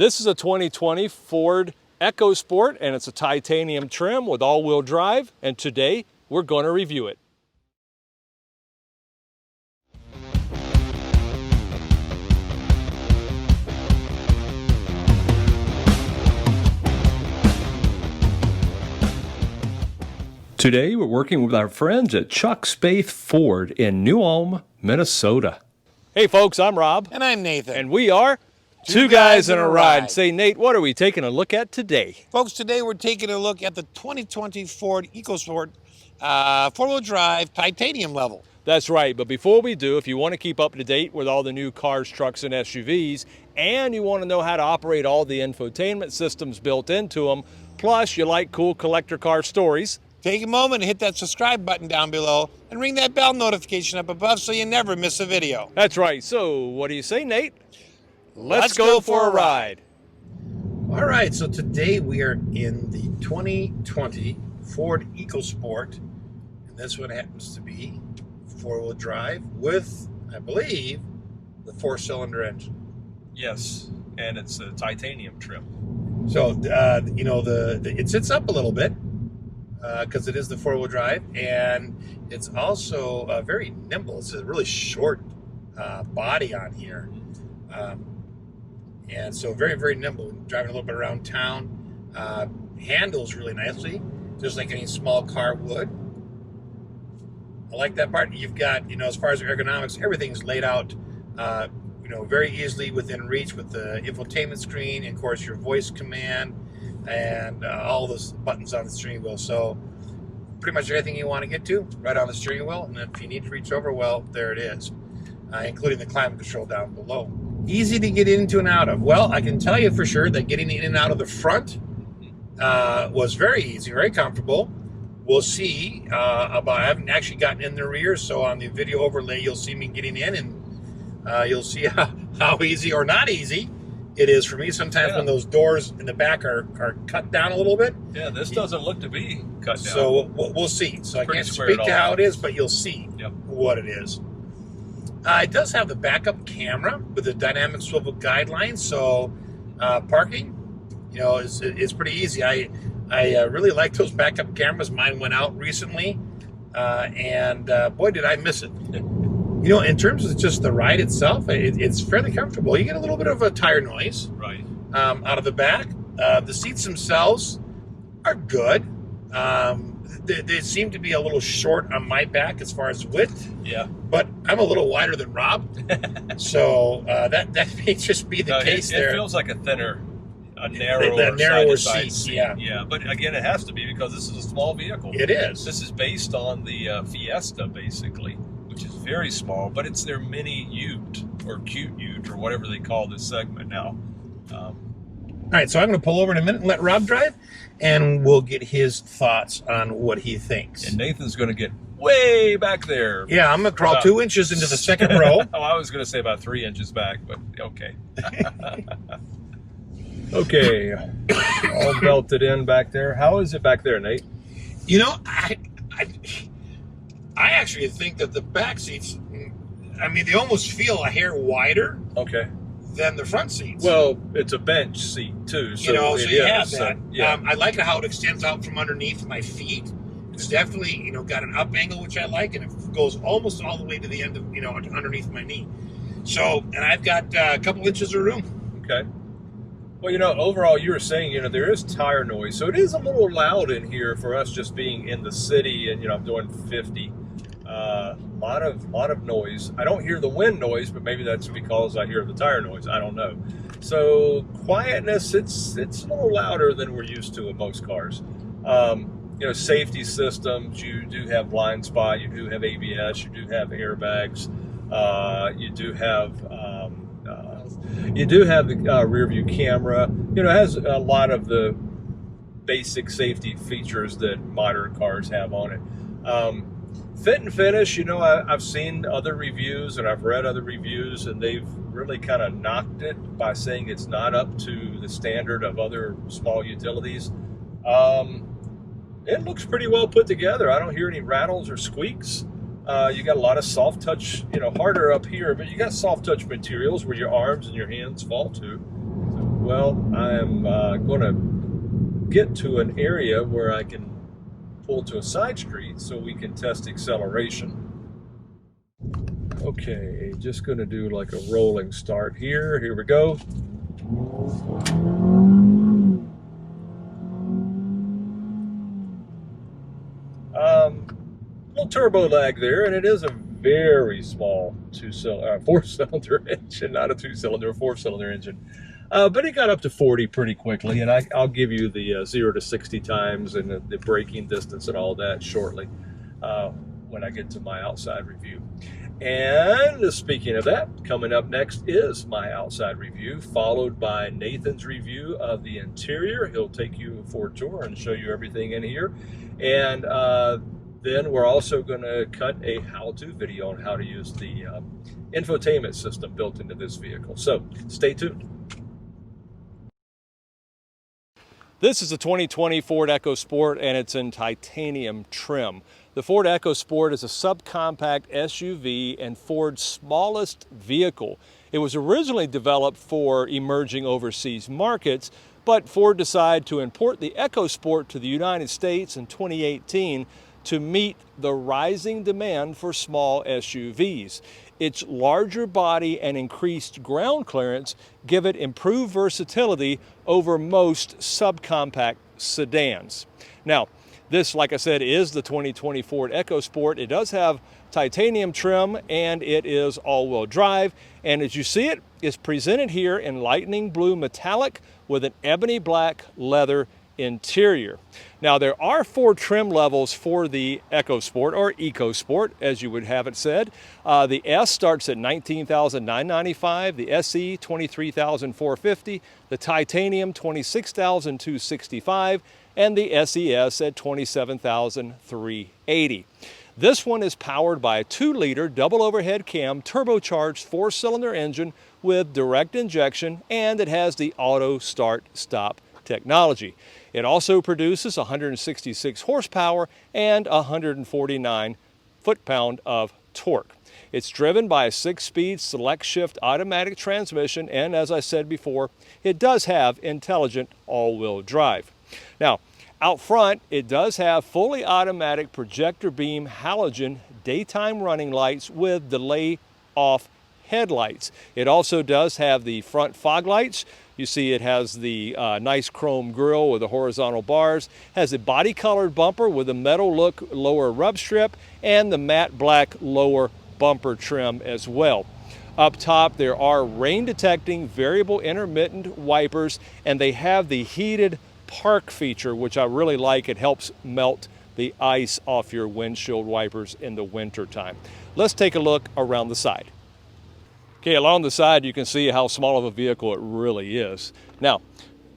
This is a 2020 Ford EcoSport, and it's a titanium trim with all-wheel drive, and today we're going to review it. Today we're working with our friends at Chuck Spaeth Ford in New Ulm, Minnesota. Hey folks, I'm Rob. And I'm Nathan. And we are Two Guys in a Ride. Say, Nate, what are we taking a look at today? Folks, today we're taking a look at the 2020 Ford EcoSport four-wheel drive titanium level. That's right, but before we do, if you want to keep up to date with all the new cars, trucks, and SUVs, and you want to know how to operate all the infotainment systems built into them, plus you like cool collector car stories, take a moment and hit that subscribe button down below and ring that bell notification up above so you never miss a video. That's right. So what do you say, Nate? Let's go for a ride. All right, so today we are in the 2020 Ford EcoSport, and this one happens to be four-wheel drive with, I believe, the four-cylinder engine. Yes, and it's a titanium trim. So, you know, it sits up a little bit because it is the four-wheel drive, and it's also very nimble. It's a really short body on here. And so very, very nimble. Driving a little bit around town. Handles really nicely, just like any small car would. I like that part. You've got, you know, as far as ergonomics, everything's laid out, you know, very easily within reach with the infotainment screen, and of course your voice command, and all those buttons on the steering wheel. So pretty much everything you want to get to right on the steering wheel. And if you need to reach over, well, there it is, including the climate control down below. Easy to get into and out of. Well, I can tell you for sure that getting in and out of the front was very easy, very comfortable. We'll see I haven't actually gotten in the rear, so on the video overlay you'll see me getting in, and you'll see how easy or not easy it is for me. Sometimes when those doors in the back are cut down a little bit. Yeah, this doesn't look to be cut down. So we'll see. So I can't speak to how it is, but you'll see what it is. It does have the backup camera with the dynamic swivel guidelines, so parking, you know, is pretty easy. I really like those backup cameras. Mine went out recently, and boy, did I miss it. You know, in terms of just the ride itself, it's fairly comfortable. You get a little bit of a tire noise out of the back. The seats themselves are good. They seem to be a little short on my back as far as width. Yeah. But I'm a little wider than Rob, so that may just be the case there. It feels like a narrower seat. Yeah. But again, it has to be because this is a small vehicle. It is. This is based on the Fiesta, basically, which is very small, but it's their mini Ute or cute Ute or whatever they call this segment now. All right, so I'm going to pull over in a minute and let Rob drive, and we'll get his thoughts on what he thinks. And Nathan's going to get way back there. Yeah, I'm going to crawl 2 inches into the second row. Oh, I was going to say about 3 inches back, but okay. Okay, all belted in back there. How is it back there, Nate? You know, I actually think that the back seats, I mean, they almost feel a hair wider. Okay. Than the front seats. Well, it's a bench seat too, so you know, so you have that. Yeah. I like how it extends out from underneath my feet. It's definitely, you know, got an up angle, which I like, and it goes almost all the way to the end of, you know, underneath my knee. So, and I've got a couple inches of room. Okay. Well, you know, overall, you were saying, you know, there is tire noise, so it is a little loud in here for us just being in the city, and you know, I'm doing 50. Lot of noise. I don't hear the wind noise, but maybe that's because I hear the tire noise. I don't know. So quietness, it's a little louder than we're used to in most cars. You know, safety systems, you do have blind spot, you do have ABS, you do have airbags, you do have the rear view camera. You know, it has a lot of the basic safety features that modern cars have on it. Fit and finish, you know, I've seen other reviews and I've read other reviews, and they've really kind of knocked it by saying it's not up to the standard of other small utilities. It looks pretty well put together. I don't hear any rattles or squeaks. You got a lot of soft touch, you know, harder up here, but you got soft touch materials where your arms and your hands fall to. So well, I'm going to get to an area where I can pull to a side street so we can test acceleration. Okay, just going to do like a rolling start here. Here we go. Little turbo lag there, and it is a very small four-cylinder engine, not a two-cylinder, four-cylinder engine. But it got up to 40 pretty quickly, and I'll give you the 0 to 60 times and the braking distance and all that shortly when I get to my outside review. And speaking of that, coming up next is my outside review, followed by Nathan's review of the interior. He'll take you for a tour and show you everything in here. And then we're also going to cut a how-to video on how to use the infotainment system built into this vehicle. So stay tuned. This is a 2020 Ford EcoSport, and it's in titanium trim. The Ford EcoSport is a subcompact SUV and Ford's smallest vehicle. It was originally developed for emerging overseas markets, but Ford decided to import the EcoSport to the United States in 2018 to meet the rising demand for small SUVs. Its larger body and increased ground clearance give it improved versatility over most subcompact sedans. Now, this, like I said, is the 2020 Ford EcoSport. It does have titanium trim, and it is all-wheel drive. And as you see it, it's presented here in lightning blue metallic with an ebony black leather interior. Now, there are 4 trim levels for the EcoSport, or EcoSport, as you would have it said. The S starts at $19,995, the SE $23,450, the Titanium $26,265, and the SES at $27,380. This one is powered by a 2-liter double overhead cam turbocharged 4-cylinder engine with direct injection, and it has the auto start stop technology. It also produces 166 horsepower and 149 foot-pound of torque. It's driven by a 6-speed select shift automatic transmission, and as I said before, it does have intelligent all-wheel drive. Now, out front, it does have fully automatic projector beam halogen daytime running lights with delay off headlights. It also does have the front fog lights. You see it has the nice chrome grille with the horizontal bars, has a body colored bumper with a metal look lower rub strip, and the matte black lower bumper trim as well. Up top, there are rain detecting variable intermittent wipers, and they have the heated park feature, which I really like. It helps melt the ice off your windshield wipers in the winter time. Let's take a look around the side. Okay, along the side you can see how small of a vehicle it really is. Now,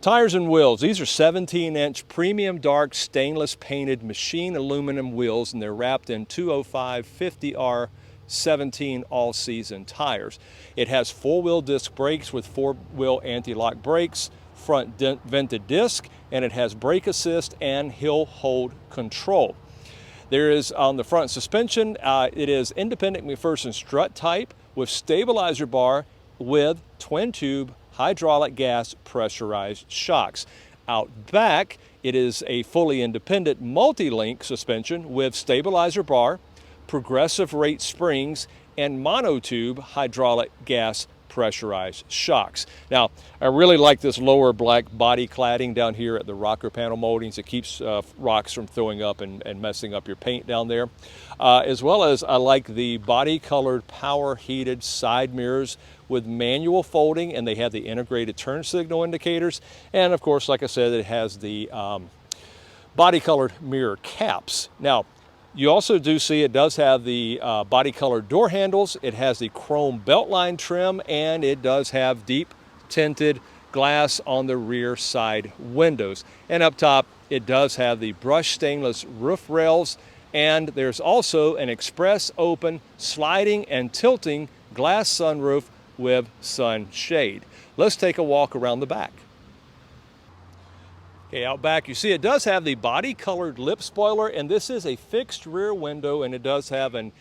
tires and wheels. These are 17-inch premium dark stainless painted machine aluminum wheels, and they're wrapped in 205 50R 17 all-season tires. It has 4-wheel disc brakes with 4-wheel anti-lock brakes, front vented disc, and it has brake assist and hill hold control. There is on the front suspension, it is independent McPherson strut type with stabilizer bar with twin tube hydraulic gas pressurized shocks. Out back, it is a fully independent multi-link suspension with stabilizer bar, progressive rate springs, and monotube hydraulic gas pressurized shocks. Now, I really like this lower black body cladding down here at the rocker panel moldings. It keeps rocks from throwing up and messing up your paint down there. As well as I like the body colored power heated side mirrors with manual folding, and they have the integrated turn signal indicators. And of course, like I said, it has the body colored mirror caps. Now, you also do see it does have the body colored door handles. It has the chrome beltline trim, and it does have deep tinted glass on the rear side windows. And up top, it does have the brushed stainless roof rails, and there's also an express open sliding and tilting glass sunroof with sunshade. Let's take a walk around the back. Okay, out back you see it does have the body colored lip spoiler, and this is a fixed rear window, and it does have an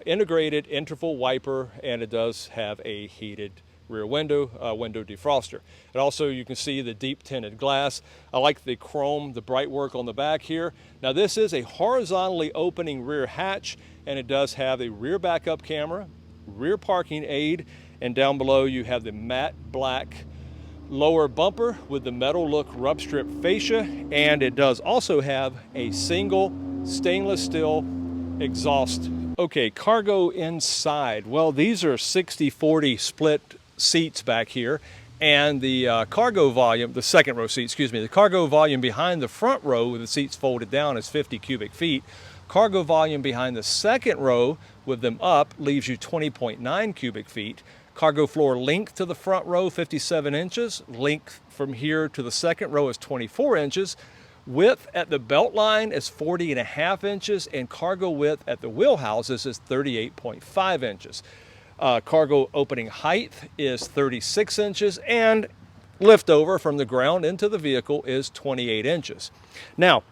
integrated interval wiper, and it does have a heated rear window, window defroster. And also you can see the deep tinted glass. I like the chrome, the bright work on the back here. Now this is a horizontally opening rear hatch, and it does have a rear backup camera, rear parking aid, and down below you have the matte black lower bumper with the metal look rub strip fascia, and it does also have a single stainless steel exhaust. Okay, cargo inside. Well, these are 60-40 split seats back here, and the cargo volume, the second row seat, excuse me, the cargo volume behind the front row with the seats folded down is 50 cubic feet. Cargo volume behind the second row with them up leaves you 20.9 cubic feet. Cargo floor length to the front row, 57 inches. Length from here to the second row is 24 inches. Width at the belt line is 40.5 inches, and cargo width at the wheelhouses is 38.5 inches. Cargo opening height is 36 inches, and lift over from the ground into the vehicle is 28 inches. Now,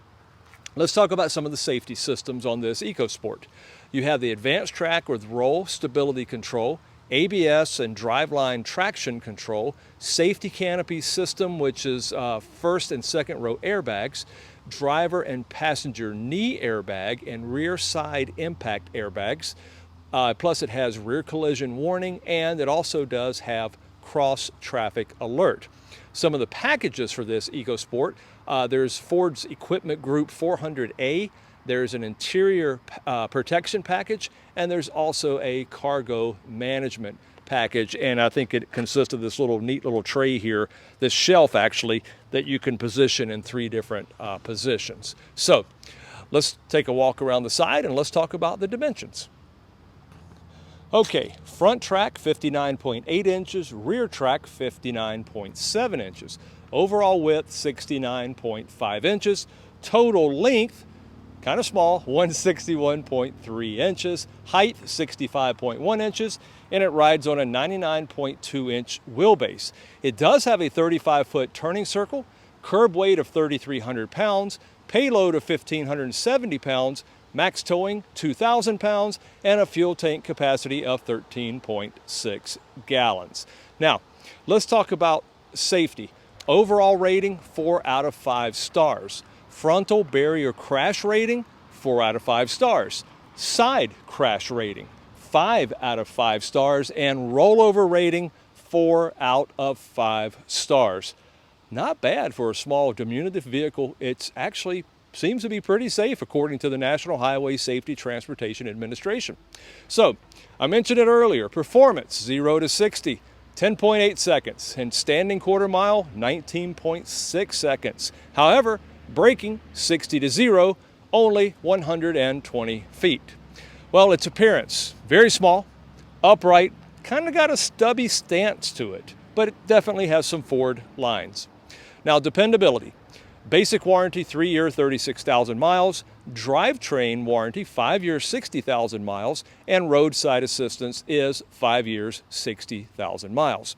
let's talk about some of the safety systems on this EcoSport. You have the advanced track with roll stability control, ABS and driveline traction control, safety canopy system, which is first and second row airbags, driver and passenger knee airbag, and rear side impact airbags. Plus it has rear collision warning, and it also does have cross traffic alert. Some of the packages for this EcoSport, there's Ford's Equipment Group 400A, there's an interior protection package, and there's also a cargo management package. And I think it consists of this neat little tray here, this shelf actually, that you can position in 3 different positions. So let's take a walk around the side and let's talk about the dimensions. Okay, front track 59.8 inches, rear track 59.7 inches. Overall width 69.5 inches. Total length, kind of small, 161.3 inches. Height 65.1 inches, and it rides on a 99.2 inch wheelbase. It does have a 35-foot turning circle, curb weight of 3,300 pounds, payload of 1,570 pounds, max towing 2,000 pounds, and a fuel tank capacity of 13.6 gallons. Now, let's talk about safety. Overall rating, 4 out of 5 stars. Frontal barrier crash rating, 4 out of 5 stars. Side crash rating, 5 out of 5 stars. And rollover rating, 4 out of 5 stars. Not bad for a small diminutive vehicle. It's actually seems to be pretty safe according to the National Highway Safety Transportation Administration. So, I mentioned it earlier, performance 0 to 60, 10.8 seconds, and standing quarter mile, 19.6 seconds. However, braking 60 to 0, only 120 feet. Well, its appearance, very small, upright, kind of got a stubby stance to it, but it definitely has some Ford lines. Now, dependability. Basic warranty, 3-year, 36,000 miles. Drivetrain warranty, 5 years, 60,000 miles. And roadside assistance is 5 years, 60,000 miles.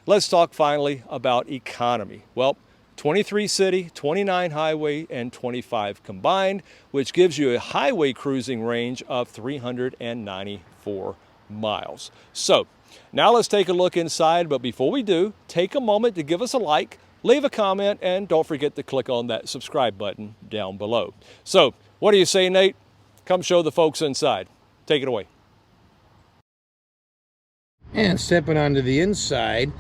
Let's talk finally about economy. Well, 23 city, 29 highway, and 25 combined, which gives you a highway cruising range of 394 miles. So, now let's take a look inside, but before we do, take a moment to give us a like, leave a comment, and don't forget to click on that subscribe button down below. So, what do you say, Nate? Come show the folks inside. Take it away. And stepping onto the inside,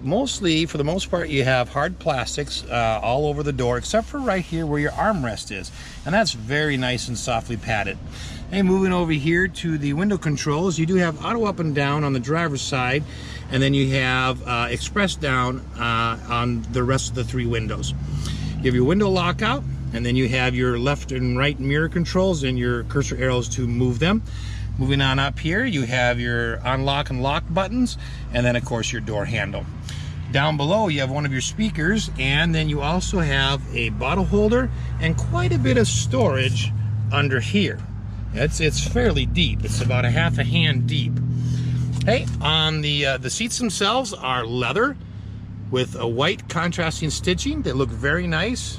mostly, for the most part, you have hard plastics all over the door, except for right here where your armrest is. And that's very nice and softly padded. And moving over here to the window controls, you do have auto up and down on the driver's side, and then you have express down on the rest of the 3 windows. You have your window lockout, and then you have your left and right mirror controls and your cursor arrows to move them. Moving on up here, you have your unlock and lock buttons, and then of course your door handle. Down below you have one of your speakers, and then you also have a bottle holder and quite a bit of storage under here. It's fairly deep. It's about a half a hand deep. Hey, on the seats themselves are leather with a white contrasting stitching. They look very nice.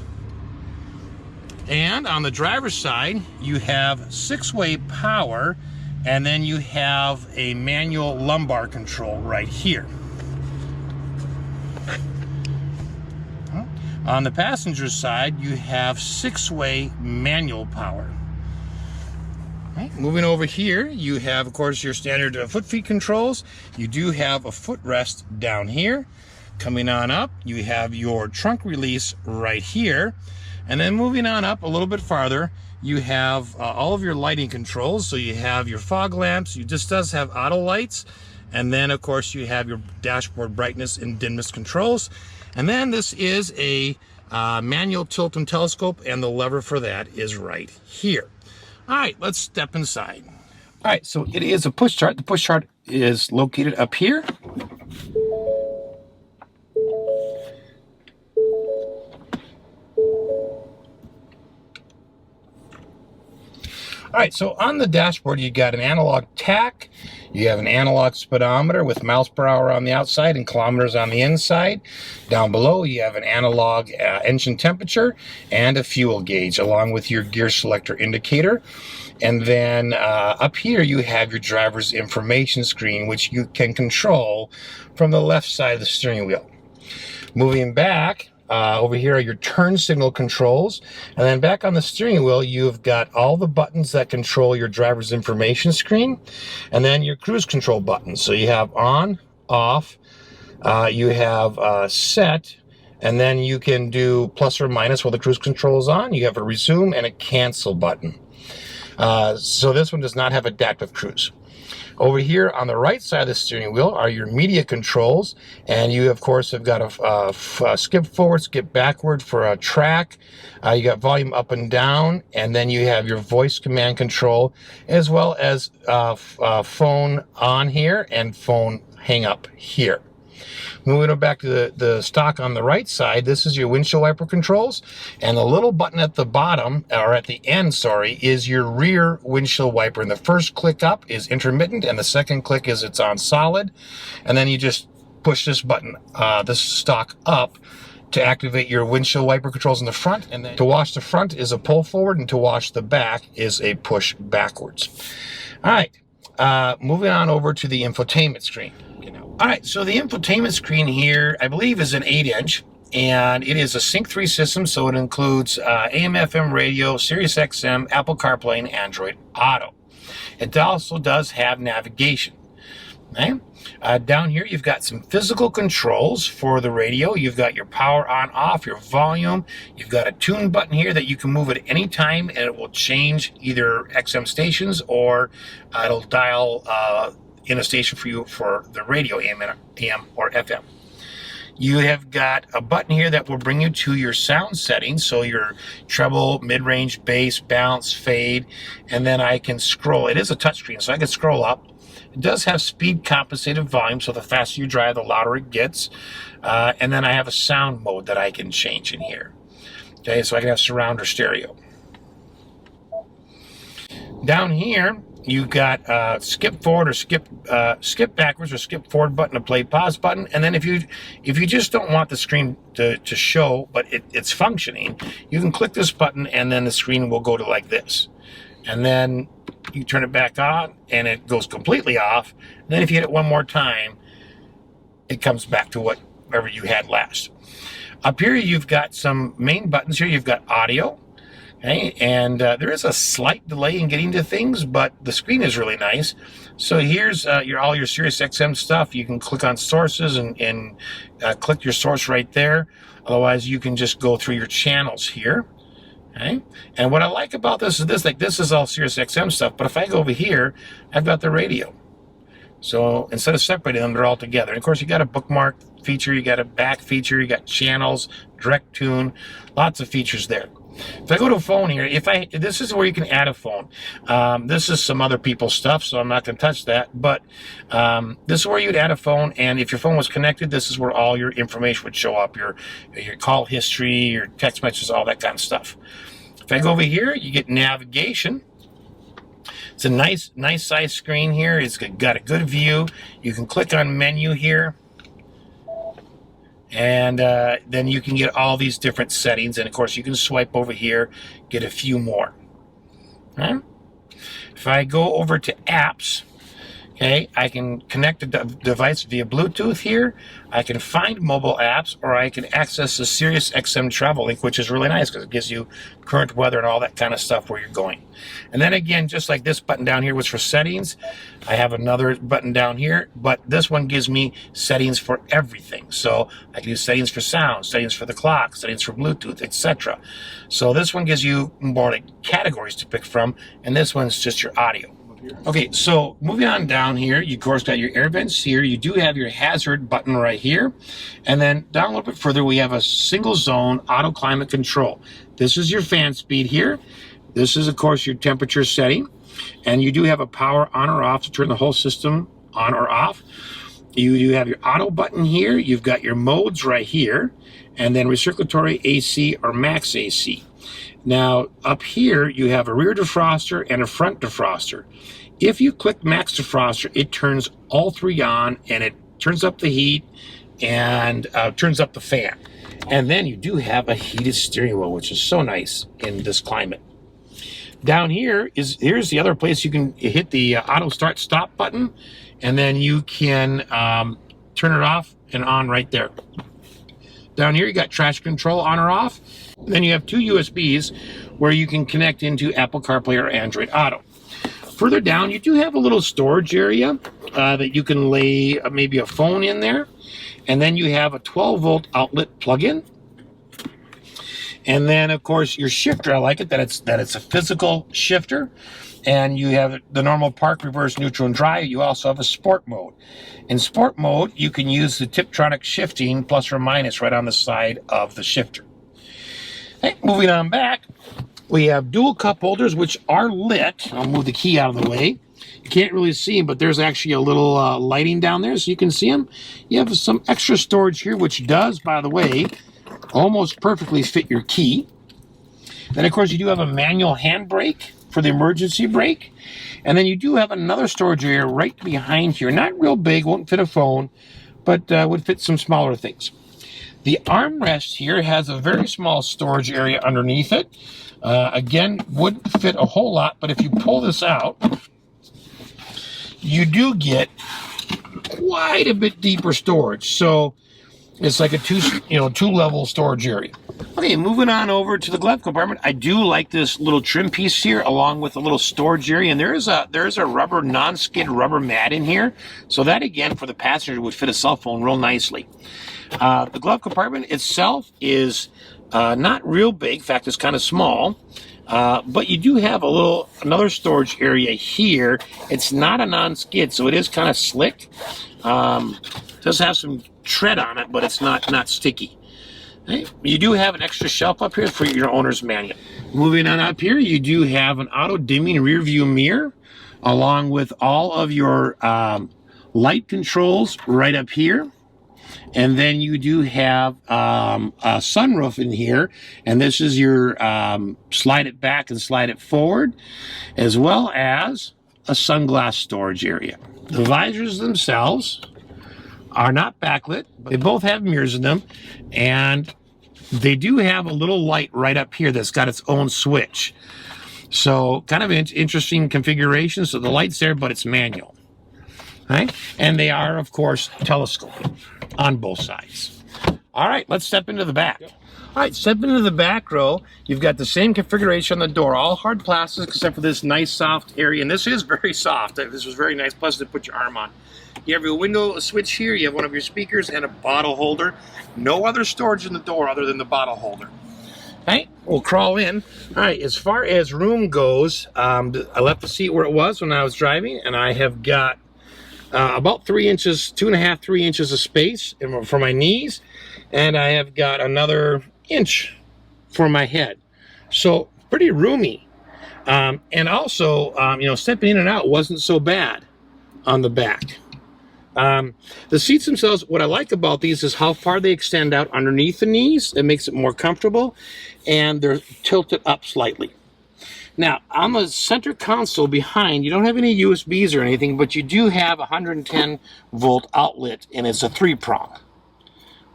And on the driver's side, you have 6-way power, and then you have a manual lumbar control right here. On the passenger side, you have 6-way manual power. Right, moving over here, you have, of course, your standard foot feet controls. You do have a footrest down here. Coming on up, you have your trunk release right here. And then moving on up a little bit farther, you have all of your lighting controls. So you have your fog lamps. This does have auto lights. And then, of course, you have your dashboard brightness and dimness controls. And then this is a manual tilt and telescope, and the lever for that is right here. All right, let's step inside. All right, so it is a push start. The push start is located up here. All right, so on the dashboard, you got an analog tach, you have an analog speedometer with miles per hour on the outside and kilometers on the inside. Down below, you have an analog engine temperature and a fuel gauge, along with your gear selector indicator. And then up here, you have your driver's information screen, which you can control from the left side of the steering wheel. Moving back, over here are your turn signal controls, and then back on the steering wheel you've got all the buttons that control your driver's information screen, and then your cruise control buttons. So you have on, off, you have set, and then you can do plus or minus while the cruise control is on. You have a resume and a cancel button. So this one does not have adaptive cruise. Over here on the right side of the steering wheel are your media controls, and you of course have got a skip forward, skip backward for a track. You got volume up and down, and then you have your voice command control, as well as phone on here and phone hang up here. Moving back to the stock on the right side, this is your windshield wiper controls, and the little button at the bottom, or at the end, sorry, is your rear windshield wiper. And the first click up is intermittent, and the second click is it's on solid. And then you just push this button, this stock up, to activate your windshield wiper controls in the front. And then to wash the front is a pull forward, and to wash the back is a push backwards. All right, moving on over to the infotainment screen. All right, so the infotainment screen here, I believe, is an 8-inch, and it is a Sync 3 system, so it includes AM/FM radio, Sirius XM, Apple CarPlay, and Android Auto. It also does have navigation. Okay? Down here, you've got some physical controls for the radio. You've got your power on, off, your volume. You've got a tune button here that you can move at any time, and it will change either XM stations, or it'll dial in a station for you for the radio, AM or FM. You have got a button here that will bring you to your sound settings, so your treble, mid-range, bass, bounce, fade, and then I can scroll. It is a touchscreen, so I can scroll up. It does have speed compensated volume, so the faster you drive, the louder it gets. And then I have a sound mode that I can change in here. Okay, so I can have surround or stereo. Down here, you've got skip forward or skip backwards or skip forward button, a play pause button. And then if you just don't want the screen to show, but it's functioning, you can click this button and then the screen will go to like this. And then you turn it back on and it goes completely off. And then if you hit it one more time, it comes back to whatever you had last. Up here, you've got some main buttons here. You've got audio. Okay, and there is a slight delay in getting to things, but the screen is really nice. So here's all your Sirius XM stuff. You can click on sources and click your source right there. Otherwise, you can just go through your channels here. Okay, and what I like about this is this is all Sirius XM stuff. But if I go over here, I've got the radio. So instead of separating them, they're all together. And of course, you got a bookmark feature, you got a back feature, you got channels, direct tune, lots of features there. If I go to a phone here, this is where you can add a phone. This is some other people's stuff, so I'm not going to touch that. But this is where you'd add a phone, and if your phone was connected, this is where all your information would show up: your call history, your text messages, all that kind of stuff. If I go over here, you get navigation. It's a nice size screen here. It's got a good view. You can click on menu here. And then you can get all these different settings. And of course, you can swipe over here, get a few more. Okay? If I go over to apps, Okay, I can connect the device via Bluetooth here. I can find mobile apps, or I can access the Sirius XM travel link, which is really nice because it gives you current weather and all that kind of stuff where you're going. And then again, just like this button down here was for settings, I have another button down here, but this one gives me settings for everything. So I can do settings for sound, settings for the clock, settings for Bluetooth, etc. So this one gives you more like categories to pick from, and this one's just your audio. Okay, so moving on down here, you of course got your air vents here. You do have your hazard button right here. And then down a little bit further, we have a single zone auto climate control. This is your fan speed here. This is, of course, your temperature setting. And you do have a power on or off to turn the whole system on or off. You do have your auto button here. You've got your modes right here. And then recirculatory AC or max AC. Now, up here, you have a rear defroster and a front defroster. If you click max defroster, it turns all three on, and it turns up the heat and turns up the fan. And then you do have a heated steering wheel, which is so nice in this climate. Down here here's the other place you can hit the auto start stop button, and then you can turn it off and on right there. Down here, you got trash control on or off. Then you have two USBs where you can connect into Apple CarPlay or Android Auto. Further down, you do have a little storage area that you can lay maybe a phone in there. And then you have a 12-volt outlet plug-in. And then, of course, your shifter. I like it that it's a physical shifter. And you have the normal park, reverse, neutral, and drive. You also have a sport mode. In sport mode, you can use the Tiptronic shifting plus or minus right on the side of the shifter. Okay, moving on back, we have dual cup holders, which are lit. I'll move the key out of the way. You can't really see them, but there's actually a little lighting down there so you can see them. You have some extra storage here, which does, by the way, almost perfectly fit your key. Then, of course, you do have a manual handbrake for the emergency brake. And then you do have another storage area right behind here. Not real big, won't fit a phone, but would fit some smaller things. The armrest here has a very small storage area underneath it. Again, wouldn't fit a whole lot, but if you pull this out, you do get quite a bit deeper storage. So it's like a two-level storage area. Okay, moving on over to the glove compartment. I do like this little trim piece here, along with a little storage area. And there is a rubber non-skid rubber mat in here, so that again for the passenger would fit a cell phone real nicely. The glove compartment itself is not real big. In fact, it's kind of small. But you do have another storage area here. It's not a non-skid, so it is kind of slick. Does have some tread on it, but it's not sticky. Okay. You do have an extra shelf up here for your owner's manual. Moving on up here, you do have an auto-dimming rear view mirror, along with all of your light controls right up here. And then you do have a sunroof in here, and this is your slide it back and slide it forward, as well as a sunglass storage area. The visors themselves are not backlit. They both have mirrors in them, and they do have a little light right up here that's got its own switch. So kind of an interesting configuration. So the light's there, but it's manual. Right? And they are, of course, telescoping on both sides. All right, let's step into the back. All right, step into the back row. You've got the same configuration on the door, all hard plastic except for this nice soft area. And this is very soft. This was very nice, plus to put your arm on. You have your window switch here. You have one of your speakers and a bottle holder. No other storage in the door other than the bottle holder. Okay, we'll crawl in. All right, as far as room goes, I left the seat where it was when I was driving, and I have got about 3 inches, 2.5, 3 inches of space for my knees, and I have got another inch for my head. So pretty roomy. And also, stepping in and out wasn't so bad on the back. The seats themselves, what I like about these is how far they extend out underneath the knees. It makes it more comfortable, and they're tilted up slightly. Now, on the center console behind, you don't have any USBs or anything, but you do have a 110-volt outlet, and it's a 3-prong.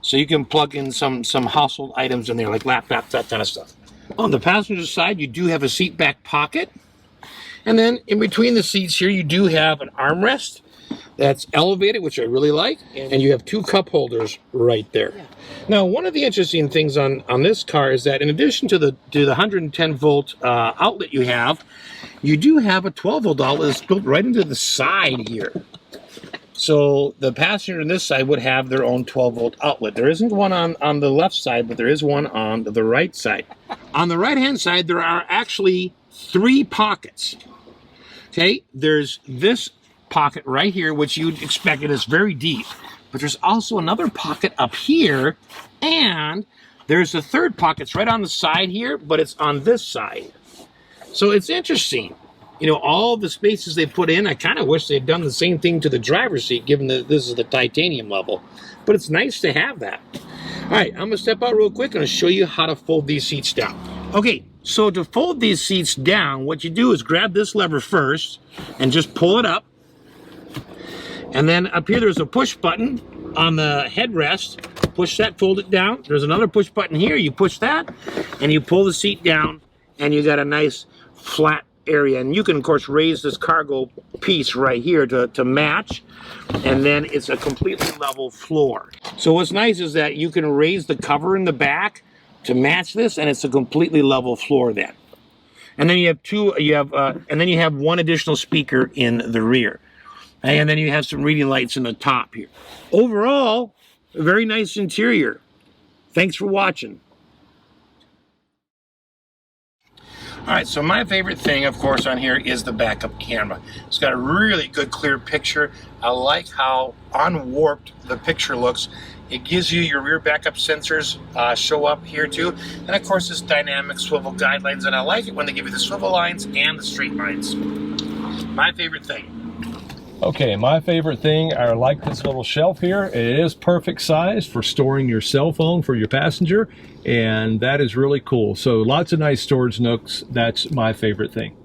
So you can plug in some household items in there, like laptops, that kind of stuff. On the passenger side, you do have a seat back pocket. And then in between the seats here, you do have an armrest. that's elevated, which I really like, and you have 2 cup holders right there. Now, one of the interesting things on this car is that in addition to the 110 volt outlet you do have a 12 volt outlet that's built right into the side here. So the passenger on this side would have their own 12 volt outlet. There isn't one on the left side, but there is one on the right side. On the right hand side, there are actually 3 pockets. Okay, there's this pocket right here, which you'd expect it is very deep. But there's also another pocket up here, and there's a third pocket. It's right on the side here, but it's on this side. So it's interesting. You know, all the spaces they put in, I kind of wish they'd done the same thing to the driver's seat, given that this is the titanium level. But it's nice to have that. All right, I'm going to step out real quick and I'll show you how to fold these seats down. Okay, so to fold these seats down, what you do is grab this lever first and just pull it up. And then up here, there's a push button on the headrest. Push that, fold it down. There's another push button here. You push that, and you pull the seat down, and you got a nice flat area. And you can, of course, raise this cargo piece right here to match, and then it's a completely level floor. So what's nice is that you can raise the cover in the back to match this, and it's a completely level floor then. And then you have one additional speaker in the rear. And then you have some reading lights in the top here. Overall, a very nice interior. Thanks for watching. All right, so my favorite thing, of course, on here is the backup camera. It's got a really good, clear picture. I like how unwarped the picture looks. It gives you your rear backup sensors show up here too. And of course, this dynamic swivel guidelines, and I like it when they give you the swivel lines and the straight lines. My favorite thing. Okay, my favorite thing, I like this little shelf here. It is perfect size for storing your cell phone for your passenger, and that is really cool. So lots of nice storage nooks. That's my favorite thing.